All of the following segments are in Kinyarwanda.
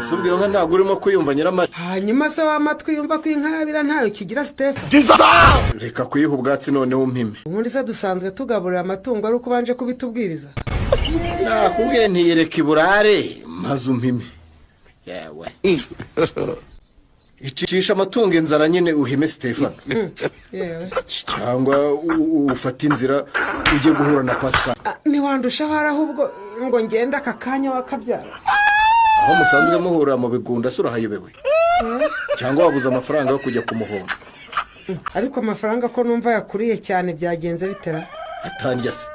Subwira nka ntago urimo kuyumva nyiramari. Hanyuma se wamatwi yumva ko inkabira ntayo kigira Steph. Reka kuyiha ubwatsi none umpime. Ubundi se dusanzwe tugaburira amatungo ari ukubanje kubitubwiriza. Nakubwiye ntiyereka iburare maze umpime. Yewe. Icisha amatungo inzara nyine uhime Stefan. Yewe. Cyangwa ufata inzira ujye guhura na Pascal. Ni wandusha harahubwo ngo ngenda akakanya wakabyara. Aho musanzwe muhura mu bigunda sura hayobewe. Cyangwa wabuza amafaranga yo kujya kumuhomba. Ariko amafaranga ko numva yakuriye cyane byagenze bitera. Atandya se.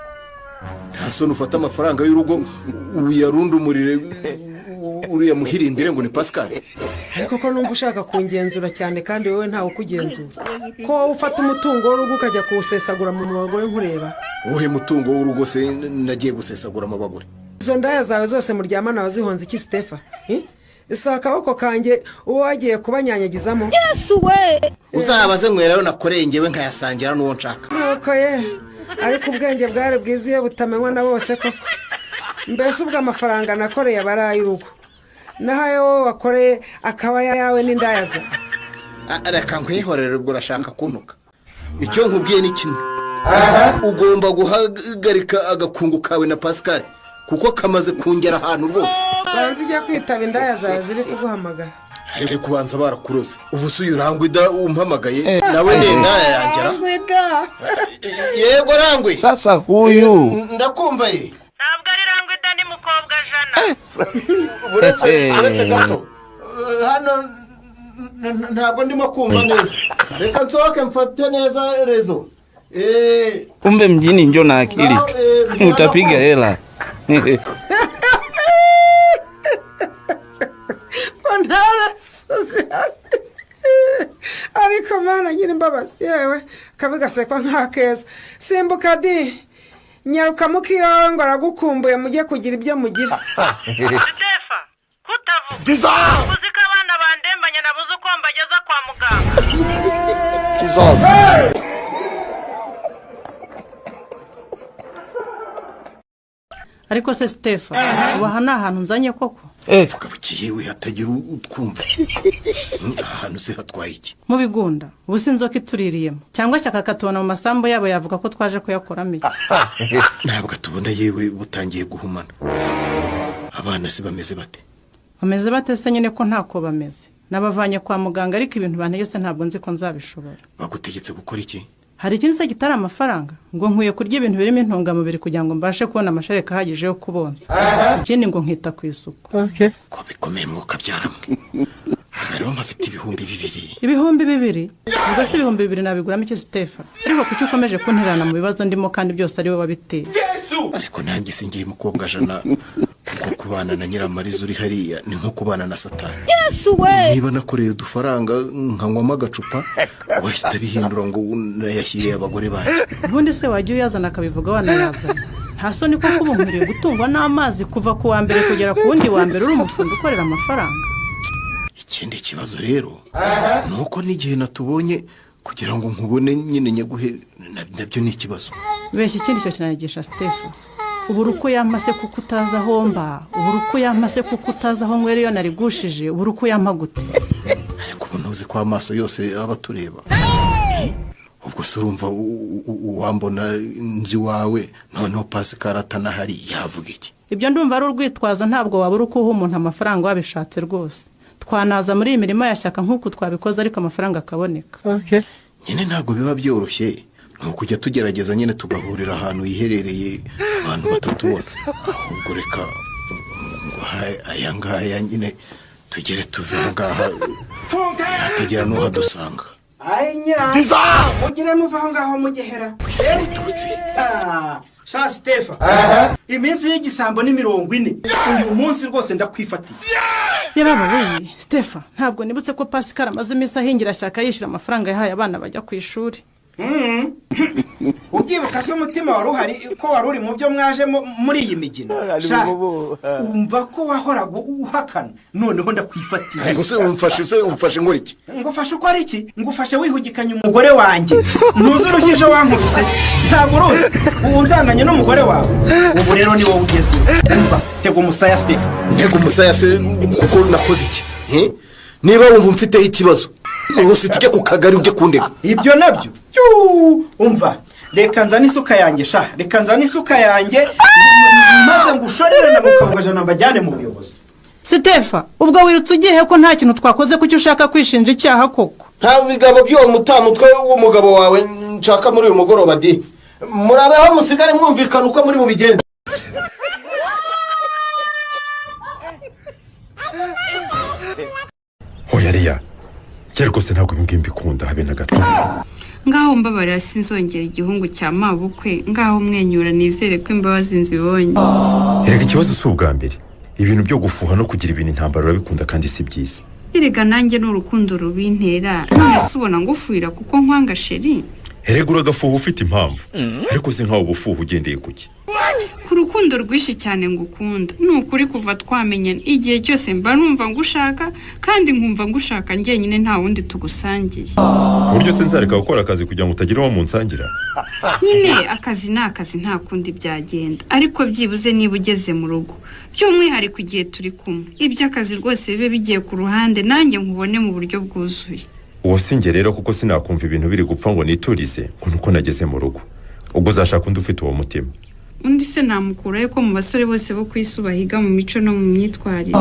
Ntasone ufata amafaranga y'urugo uyarunda umurire uriya muhirindire ngo ni Pascal. Ariko ko numva ushaka kungenzura cyane kandi wowe ntawe ukugenzura. Ko ufata umutungo w'urugo ukajya kuwusesagura mu bagore nkureba. Wowe mutungo w'urugo se nagiye gusesagura mu bagore. Izo ndaya zawe zose muryamana wazihonze iki Stefa? Isa akaboko kanjye uwo wagiye kubanyanyagizamo. Yesu we! Uzabaze mwerayo nakoreye ngewe nkayasangira n'uwo nshaka. Nuko ye. Ariko ubwenge bware bwiziye butamenywa na bose koko. Mbese ubwo amafaranga nakoreye abaraye urugo. Nahaye wowe wakoreye akaba yawe n'indaya za. Reka nkwihorere ubwo urashaka kuntuka. Icyo nkubwiye ni kimwe. Ugomba guhagarika agakungu kawe na Pascal kuko kamaze kungera ahantu rwose. Barazijya kwitaba indaya zawe ziri kuguhamagara. Ariko kubanza barakuroze. Ubu se urangwida umpamagaye nawe ni indaya yangera. Yego Rangwe. Sasa huyu ndakumva ye. Ntabwo ari Rangwida ni mukobwa Jana. Uretse gato. Hano ntabwo ndimo kumva neza. Reka nsohoke mfate neza rezo. kumbe mjini njo na akili. Utapiga hela. Onara sosial. Ariko mana nyine imbabazi yewe kabigasekwa nk'akeza. Simbuka di. Nyaruka mukiyongo aragukumbuye mujye kugira ibyo mugira. Stefa, kutavuga. Uzika abana bandembanye nabuze uko mbageza kwa muganga. Ariko se Stefa, ubaha ni ahantu nzanye koko? Vuga bukiye we hatagira utwumva. Ahantu se hatwaye iki? Mu bigunda, ubu sinzoka ituririyemo. Cyangwa cyakakatubona mu masambo yabo yavuga ko twaje kuyakoramo iki. Ntabwo tubona yewe butangiye guhumana. Abana se bameze bate? Bameze bate se nyine ko ntako bameze. Nabavanye kwa muganga ariko ibintu bantegetse ntabwo nzi ko nzabishobora. Bagutegetse gukora iki? Hari ikindi se gitari amafaranga ngo nkwiye kurya ibintu birimo intungamubiri kugira ngo mbashe kubona amashereka ahagije yo kubonsa. Ikindi ngo nkita ku isuku. Ko bikomeye mwuka byaramwe. Rero mpafite ibihumbi 2. Ibihumbi 2? Ubwo se ibihumbi 2 nabiguramo iki Stefa? Ariko kuki ukomeje kunterana mu bibazo ndimo kandi byose ari we wabiteye. Ariko nanjye singiye mukobwa Jana kuko kubana na Nyiramariza uri hariya ni nko kubana na Satani. Yesu we! Niba nakoreye udufaranga nkanywamo agacupa wahita bihindura ngo nayashyiriye abagore bacu. Ubundi se wajya uyazana akabivuga wanayazana. Nta soni ko kubumuriye gutungwa n'amazi kuva ku wa mbere kugera ku wundi wa mbere uri umufundi ukorera amafaranga. Ikindi kibazo rero nuko n'igihe natubonye kugira ngo nkubone nyine nyaguhe nabyo ni ikibazo. Beshye ikindi cyo kinayigisha Stefa. Uburuko yampase kuko utaza homba, uburuko yampase kuko utaza aho ngwere yo narigushije, uburuko yampagute. Ariko ubunuzi kwa maso yose aba tureba. Ubwo se urumva uwambona nzi wawe noneho Pascal atanahari yavuga iki? Ibyo ndumva ari urwitwazo ntabwo wabura uko uha umuntu amafaranga wabishatse rwose. Twanaza muri imirimo yashyaka nk'uko twabikoze ariko amafaranga akaboneka. Nyine ntabwo biba byoroshye. Nuko ujya tugerageza nyine tugahurira ahantu yiherereye abantu batatu. Ahubwo reka ngo aya ngaya nyine tugere tuve ngaha hatagira n'uhadusanga. Ainya. Mugire muva ngaho mugehera. Sha Stefa. Iminsi y'igisambo ni 40. Uyu munsi rwose ndakwifatiye. Yababa we Stefa, ntabwo nibutse ko Pascal amaze iminsi ahingira shyaka yishira amafaranga yahaye abana bajya ku ishuri. ubyibuka se umutima wari uhari ko wari uri mu byo mwaje muri iyi migina umva ko wahoraga uhakana noneho ndakwifatira ngo se umfashe ngo iki ngufashe uko ari iki ngufashe wihugikanye umugore wanjye ntuzi urushije wankubise ntabwo uruzi ubu nzanganye n'umugore wawe ubu rero ni wowe ugezweho umva tega umusaya Stephen ntego umusaya se kuko nakoze iki niba wumva mfiteho ikibazo rwose tujye ku kagari ujye kundega ibyo nabyo umva reka nzane isuka yanjye maze ngushorere na mukabugajana mbajyane mu buyobozi. Stefa ubwo wirutse ugiye ko nta kintu twakoze kuki ushaka kwishinja icyaha koko nta bigabo by'uwo mutamutwe w'umugabo wawe nshaka muri uyu mugoroba di murabeho musigare mwumvikana uko muri bubigenza. Hoya rwose ntabwo mbikunda habe na gato. Ngaho mbabarira sinzongera igihungu cya mabukwe ngaho mwenyura nizere ko imbabazi nzibonye. Erega ikibazo si ubwa mbere ibintu byo gufuha no kugira ibintu intambara urabikunda kandi si byiza. Erega nanjye n'urukundo rubintera none se ubona ngufuhira kuko nkwanga sheri. Erega uragafuha ufite impamvu ariko se nkaho ubufuha ugendeye kuki ku rukundo rwishi cyane ngukunda nukuri kuva twamenyana igihe cyose mba numva ngushaka kandi nkumva ngushaka njyenyine nta wundi tugusangiye. Buryo se nzareka gukora akazi kugira ngo utagira uwo munsangira. Nyine akazi ni akazi nta kundi byagenda ariko byibuze niba ugeze mu rugo by'umwihariko igihe turi kumwe iby'akazi rwose bibe bigiye ku ruhande nanjye nkubone mu buryo bwuzuye. Uwo singe rero kuko sinakumva ibintu biri gupfa ngo niturize ngo nuko nageze mu rugo ubwo uzashaka undi ufite uwo mutima. Undi se namukuraye ko mu basore bose bo kwisubahiga mu mico no mu myitwarire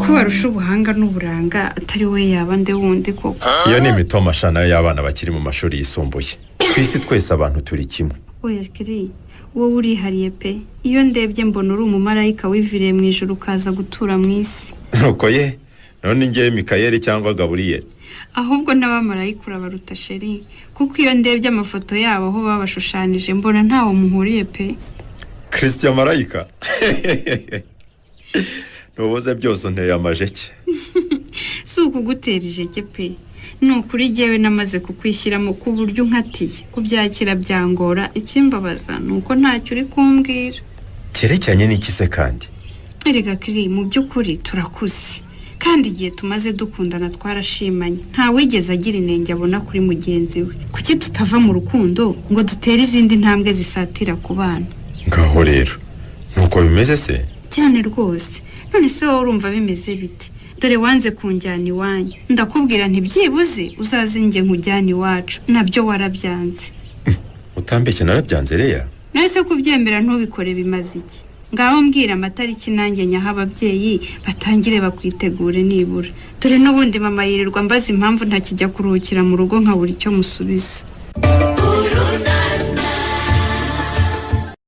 ko barusha ubuhanga n'uburanga atari we yaba nde wundi koko. Iyo ni imitoma shana y'abana bakiri mu mashuri yisumbuye kwisi twese abantu turi kimwe. Oya kiri wowe urihariye pe iyo ndebye mbona uri umumarayika wiviriye mu ijuru ukaza gutura mu isi. Nuko ye none ngiye Mikayeli cyangwa Gaburiyeli ahubwo n'abamarayika urabaruta sheri kuko iyo ndebye amafoto yabo aho babashushanije mbona ntawo muhuriye pe. Christian Marayika nubuze byose nteye amajeke. Si ukugutera ijeke pe nukuri jyewe namaze kukwishyiramo ku buryo nkatiye kubyakira byangora ikimbabaza nuko ntacyo uri kumbwira. Cyerecyanye n'iki se kandi? Erega kiri mu by'ukuri turakuze kandi igihe tumaze dukundana twarashimanye nta wigeze agira inenge abona kuri mugenzi we. Kuki tutava mu rukundo ngo dutere izindi ntambwe zisatira ku bana? Ngaho rero nuko bimeze se? Cyane rwose none se wowe urumva bimeze bite? Dore wanze kunjyana iwanyu ndakubwira ntibyibuze uzazinge nkujyana iwacu nabyo warabyanze. Utambeshye narabyanze reya. Nahise kubyemera ntubikore bimaze iki? Ngaho mbwira amatariki nanjye nyaha ababyeyi batangire bakwitegure nibura. Dore n'ubundi mama yirirwa mbaza impamvu ntakijya kuruhukira mu rugo nkabura icyo musubiza.